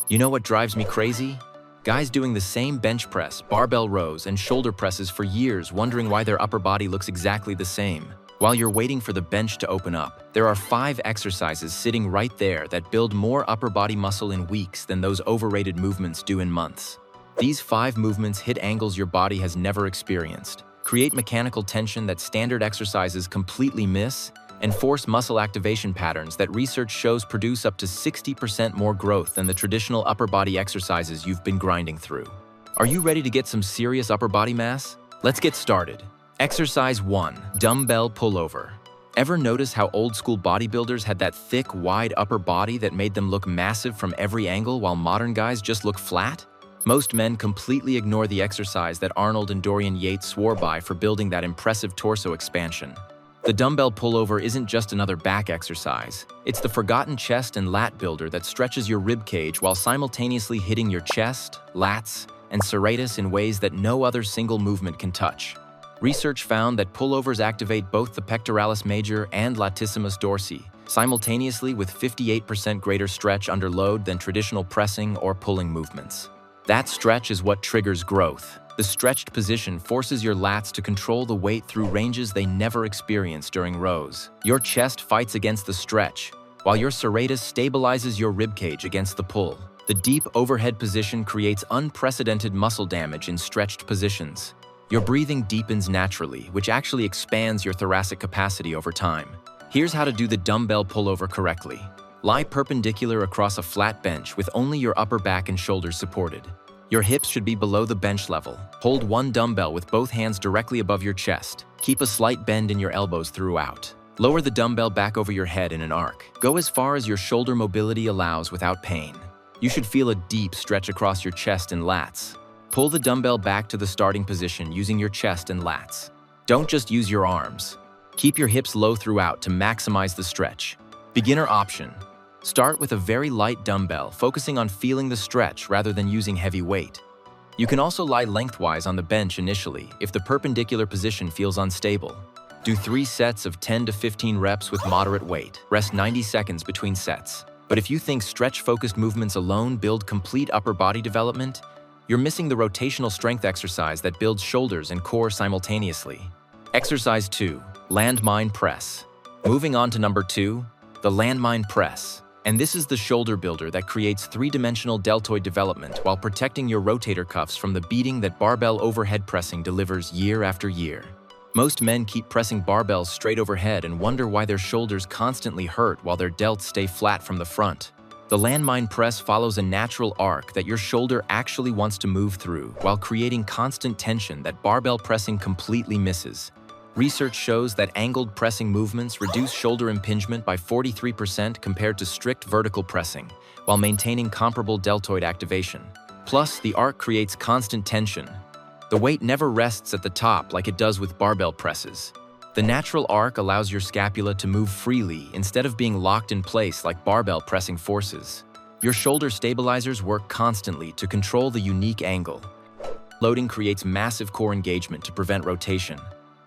You know what drives me crazy? Guys doing the same bench press, barbell rows, and shoulder presses for years wondering why their upper body looks exactly the same. While you're waiting for the bench to open up, there are 5 exercises sitting right there that build more upper body muscle in weeks than those overrated movements do in months. These 5 movements hit angles your body has never experienced, create mechanical tension that standard exercises completely miss, and force muscle activation patterns that research shows produce up to 60% more growth than the traditional upper body exercises you've been grinding through. Are you ready to get some serious upper body mass? Let's get started. Exercise 1. Dumbbell pullover. Ever notice how old school bodybuilders had that thick, wide upper body that made them look massive from every angle while modern guys just look flat? Most men completely ignore the exercise that Arnold and Dorian Yates swore by for building that impressive torso expansion. The dumbbell pullover isn't just another back exercise. It's the forgotten chest and lat builder that stretches your rib cage while simultaneously hitting your chest, lats, and serratus in ways that no other single movement can touch. Research found that pullovers activate both the pectoralis major and latissimus dorsi, simultaneously with 58% greater stretch under load than traditional pressing or pulling movements. That stretch is what triggers growth. The stretched position forces your lats to control the weight through ranges they never experienced during rows. Your chest fights against the stretch, while your serratus stabilizes your ribcage against the pull. The deep overhead position creates unprecedented muscle damage in stretched positions. Your breathing deepens naturally, which actually expands your thoracic capacity over time. Here's how to do the dumbbell pullover correctly. Lie perpendicular across a flat bench with only your upper back and shoulders supported. Your hips should be below the bench level. Hold one dumbbell with both hands directly above your chest. Keep a slight bend in your elbows throughout. Lower the dumbbell back over your head in an arc. Go as far as your shoulder mobility allows without pain. You should feel a deep stretch across your chest and lats. Pull the dumbbell back to the starting position using your chest and lats. Don't just use your arms. Keep your hips low throughout to maximize the stretch. Beginner option. Start with a very light dumbbell, focusing on feeling the stretch rather than using heavy weight. You can also lie lengthwise on the bench initially if the perpendicular position feels unstable. Do 3 sets of 10 to 15 reps with moderate weight. Rest 90 seconds between sets. But if you think stretch-focused movements alone build complete upper body development, you're missing the rotational strength exercise that builds shoulders and core simultaneously. Exercise 2. Landmine press. Moving on to number 2, the landmine press. And this is the shoulder builder that creates 3-dimensional deltoid development while protecting your rotator cuffs from the beating that barbell overhead pressing delivers year after year. Most men keep pressing barbells straight overhead and wonder why their shoulders constantly hurt while their delts stay flat from the front. The landmine press follows a natural arc that your shoulder actually wants to move through while creating constant tension that barbell pressing completely misses. Research shows that angled pressing movements reduce shoulder impingement by 43% compared to strict vertical pressing, while maintaining comparable deltoid activation. Plus, the arc creates constant tension. The weight never rests at the top like it does with barbell presses. The natural arc allows your scapula to move freely instead of being locked in place like barbell pressing forces. Your shoulder stabilizers work constantly to control the unique angle. Loading creates massive core engagement to prevent rotation.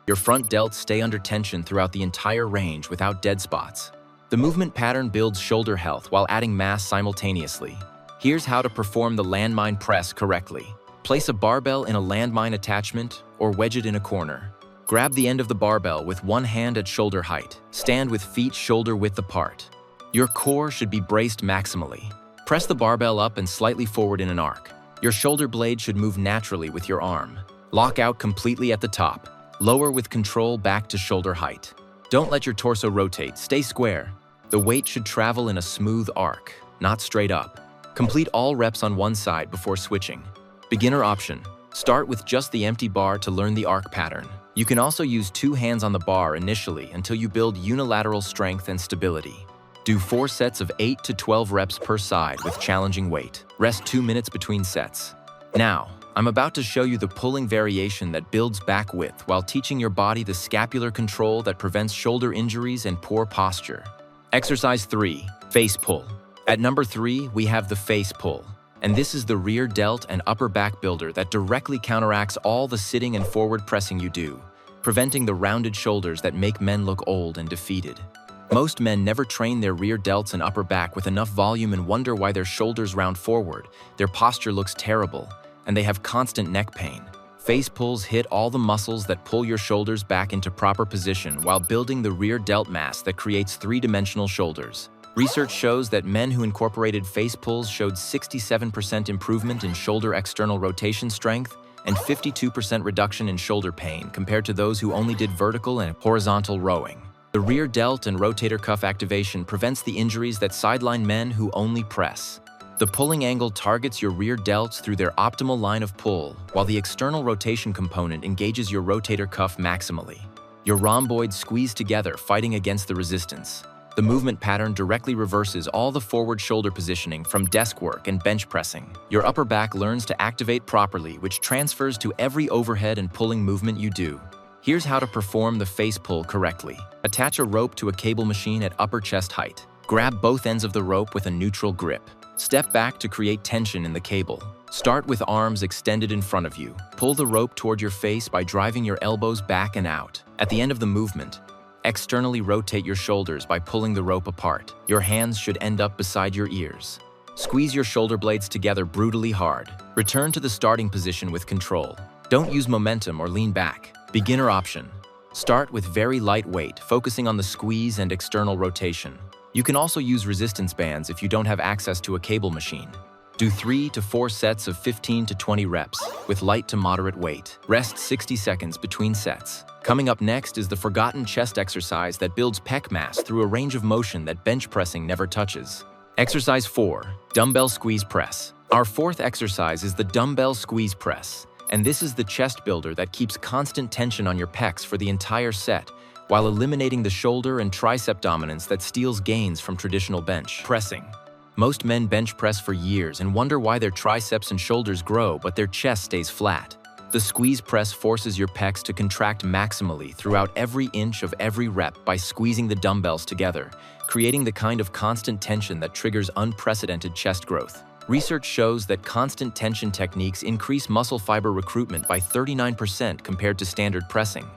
Your front delts stay under tension throughout the entire range without dead spots. The movement pattern builds shoulder health while adding mass simultaneously. Here's how to perform the landmine press correctly. Place a barbell in a landmine attachment or wedge it in a corner. Grab the end of the barbell with one hand at shoulder height. Stand with feet shoulder width apart. Your core should be braced maximally. Press the barbell up and slightly forward in an arc. Your shoulder blade should move naturally with your arm. Lock out completely at the top. Lower with control back to shoulder height. Don't let your torso rotate, stay square. The weight should travel in a smooth arc, not straight up. Complete all reps on one side before switching. Beginner option. Start with just the empty bar to learn the arc pattern. You can also use 2 hands on the bar initially until you build unilateral strength and stability. Do 4 sets of 8 to 12 reps per side with challenging weight. Rest 2 minutes between sets. Now, I'm about to show you the pulling variation that builds back width while teaching your body the scapular control that prevents shoulder injuries and poor posture. Exercise 3. Face pull. At number 3, we have the face pull. And this is the rear delt and upper back builder that directly counteracts all the sitting and forward pressing you do, preventing the rounded shoulders that make men look old and defeated. Most men never train their rear delts and upper back with enough volume and wonder why their shoulders round forward, their posture looks terrible, and they have constant neck pain. Face pulls hit all the muscles that pull your shoulders back into proper position while building the rear delt mass that creates three-dimensional shoulders. Research shows that men who incorporated face pulls showed 67% improvement in shoulder external rotation strength and 52% reduction in shoulder pain compared to those who only did vertical and horizontal rowing. The rear delt and rotator cuff activation prevents the injuries that sideline men who only press. The pulling angle targets your rear delts through their optimal line of pull, while the external rotation component engages your rotator cuff maximally. Your rhomboids squeeze together, fighting against the resistance. The movement pattern directly reverses all the forward shoulder positioning from desk work and bench pressing. Your upper back learns to activate properly, which transfers to every overhead and pulling movement you do. Here's how to perform the face pull correctly. Attach a rope to a cable machine at upper chest height. Grab both ends of the rope with a neutral grip. Step back to create tension in the cable. Start with arms extended in front of you. Pull the rope toward your face by driving your elbows back and out. At the end of the movement, externally rotate your shoulders by pulling the rope apart. Your hands should end up beside your ears. Squeeze your shoulder blades together brutally hard. Return to the starting position with control. Don't use momentum or lean back. Beginner option. Start with very light weight, focusing on the squeeze and external rotation. You can also use resistance bands if you don't have access to a cable machine. Do 3 to 4 sets of 15 to 20 reps with light to moderate weight. Rest 60 seconds between sets. Coming up next is the forgotten chest exercise that builds pec mass through a range of motion that bench pressing never touches. Exercise 4, Dumbbell Squeeze Press. Our fourth exercise is the Dumbbell Squeeze Press, and this is the chest builder that keeps constant tension on your pecs for the entire set, while eliminating the shoulder and tricep dominance that steals gains from traditional bench pressing. Most men bench press for years and wonder why their triceps and shoulders grow but their chest stays flat. The squeeze press forces your pecs to contract maximally throughout every inch of every rep by squeezing the dumbbells together, creating the kind of constant tension that triggers unprecedented chest growth. Research shows that constant tension techniques increase muscle fiber recruitment by 39% compared to standard pressing.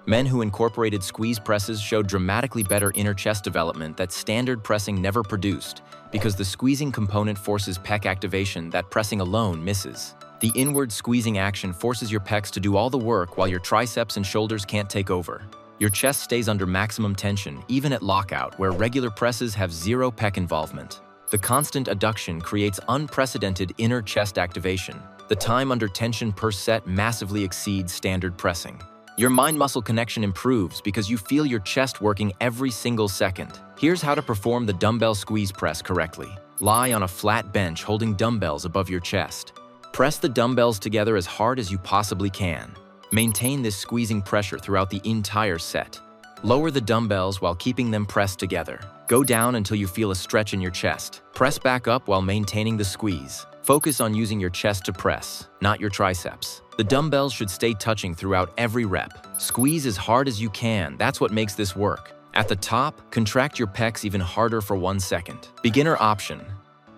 Men who incorporated squeeze presses showed dramatically better inner chest development that standard pressing never produced, because the squeezing component forces pec activation that pressing alone misses. The inward squeezing action forces your pecs to do all the work while your triceps and shoulders can't take over. Your chest stays under maximum tension, even at lockout, where regular presses have zero pec involvement. The constant adduction creates unprecedented inner chest activation. The time under tension per set massively exceeds standard pressing. Your mind-muscle connection improves because you feel your chest working every single second. Here's how to perform the dumbbell squeeze press correctly. Lie on a flat bench holding dumbbells above your chest. Press the dumbbells together as hard as you possibly can. Maintain this squeezing pressure throughout the entire set. Lower the dumbbells while keeping them pressed together. Go down until you feel a stretch in your chest. Press back up while maintaining the squeeze. Focus on using your chest to press, not your triceps. The dumbbells should stay touching throughout every rep. Squeeze as hard as you can, that's what makes this work. At the top, contract your pecs even harder for 1 second. Beginner option.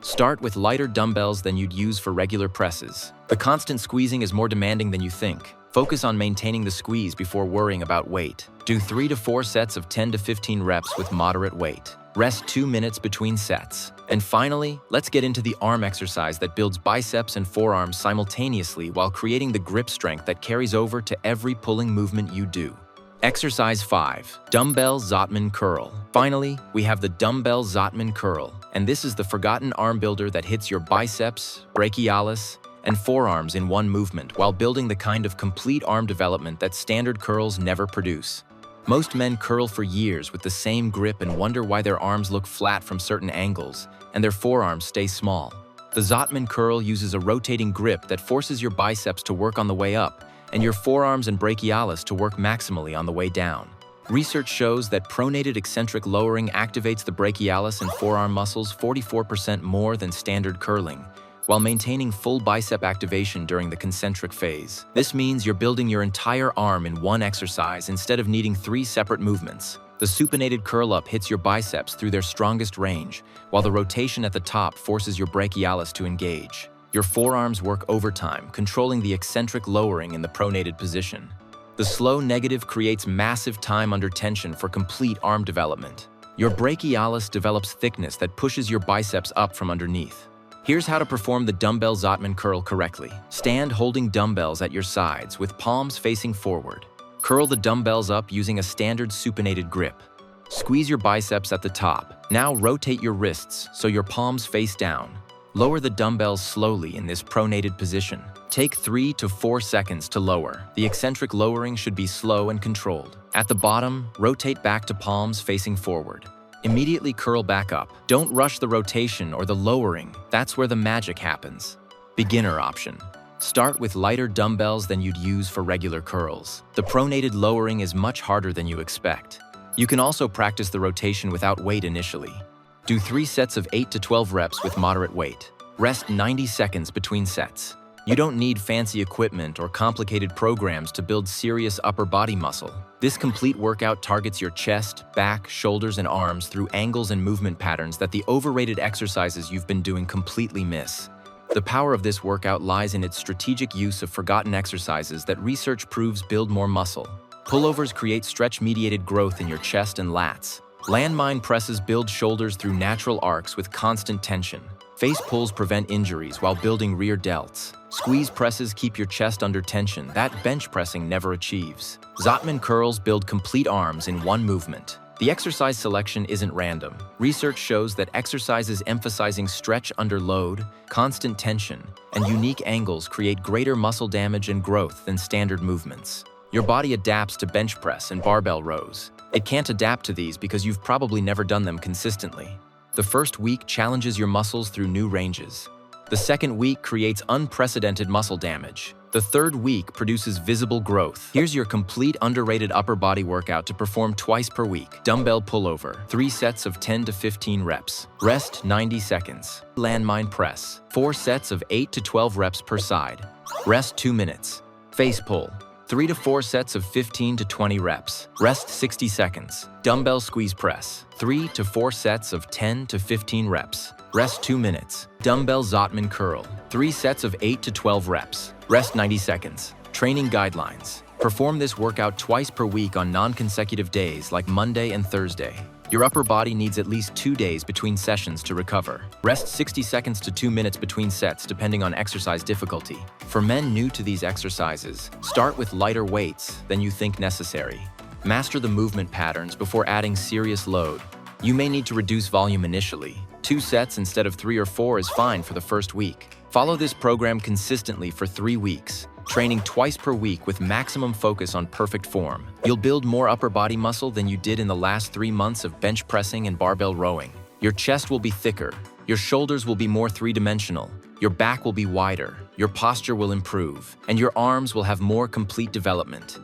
Start with lighter dumbbells than you'd use for regular presses. The constant squeezing is more demanding than you think. Focus on maintaining the squeeze before worrying about weight. Do 3 to 4 sets of 10 to 15 reps with moderate weight. Rest 2 minutes between sets. And finally, let's get into the arm exercise that builds biceps and forearms simultaneously while creating the grip strength that carries over to every pulling movement you do. Exercise 5, Dumbbell Zotman Curl. Finally, we have the Dumbbell Zotman Curl, and this is the forgotten arm builder that hits your biceps, brachialis, and forearms in one movement while building the kind of complete arm development that standard curls never produce. Most men curl for years with the same grip and wonder why their arms look flat from certain angles and their forearms stay small. The Zotman curl uses a rotating grip that forces your biceps to work on the way up and your forearms and brachialis to work maximally on the way down. Research shows that pronated eccentric lowering activates the brachialis and forearm muscles 44% more than standard curling, while maintaining full bicep activation during the concentric phase. This means you're building your entire arm in one exercise instead of needing 3 separate movements. The supinated curl-up hits your biceps through their strongest range, while the rotation at the top forces your brachialis to engage. Your forearms work overtime, controlling the eccentric lowering in the pronated position. The slow negative creates massive time under tension for complete arm development. Your brachialis develops thickness that pushes your biceps up from underneath. Here's how to perform the Dumbbell Zotman curl correctly. Stand holding dumbbells at your sides with palms facing forward. Curl the dumbbells up using a standard supinated grip. Squeeze your biceps at the top. Now rotate your wrists so your palms face down. Lower the dumbbells slowly in this pronated position. Take 3 to 4 seconds to lower. The eccentric lowering should be slow and controlled. At the bottom, rotate back to palms facing forward. Immediately curl back up. Don't rush the rotation or the lowering. That's where the magic happens. Beginner option. Start with lighter dumbbells than you'd use for regular curls. The pronated lowering is much harder than you expect. You can also practice the rotation without weight initially. Do 3 sets of 8 to 12 reps with moderate weight. Rest 90 seconds between sets. You don't need fancy equipment or complicated programs to build serious upper body muscle. This complete workout targets your chest, back, shoulders, and arms through angles and movement patterns that the overrated exercises you've been doing completely miss. The power of this workout lies in its strategic use of forgotten exercises that research proves build more muscle. Pullovers create stretch-mediated growth in your chest and lats. Landmine presses build shoulders through natural arcs with constant tension. Face pulls prevent injuries while building rear delts. Squeeze presses keep your chest under tension that bench pressing never achieves. Zotman curls build complete arms in one movement. The exercise selection isn't random. Research shows that exercises emphasizing stretch under load, constant tension, and unique angles create greater muscle damage and growth than standard movements. Your body adapts to bench press and barbell rows. It can't adapt to these because you've probably never done them consistently. The first week challenges your muscles through new ranges. The second week creates unprecedented muscle damage. The third week produces visible growth. Here's your complete underrated upper body workout to perform twice per week. Dumbbell pullover, 3 sets of 10 to 15 reps. Rest 90 seconds. Landmine press, 4 sets of 8 to 12 reps per side. Rest 2 minutes. Face pull, 3 to 4 sets of 15 to 20 reps. Rest 60 seconds. Dumbbell squeeze press, 3 to 4 sets of 10 to 15 reps. Rest 2 minutes. Dumbbell Zotman curl, 3 sets of 8 to 12 reps. Rest 90 seconds. Training guidelines. Perform this workout twice per week on non-consecutive days like Monday and Thursday. Your upper body needs at least 2 days between sessions to recover. Rest 60 seconds to 2 minutes between sets depending on exercise difficulty. For men new to these exercises, start with lighter weights than you think necessary. Master the movement patterns before adding serious load. You may need to reduce volume initially. 2 sets instead of 3 or 4 is fine for the first week. Follow this program consistently for 3 weeks, training twice per week with maximum focus on perfect form. You'll build more upper body muscle than you did in the last 3 months of bench pressing and barbell rowing. Your chest will be thicker, your shoulders will be more three-dimensional, your back will be wider, your posture will improve, and your arms will have more complete development.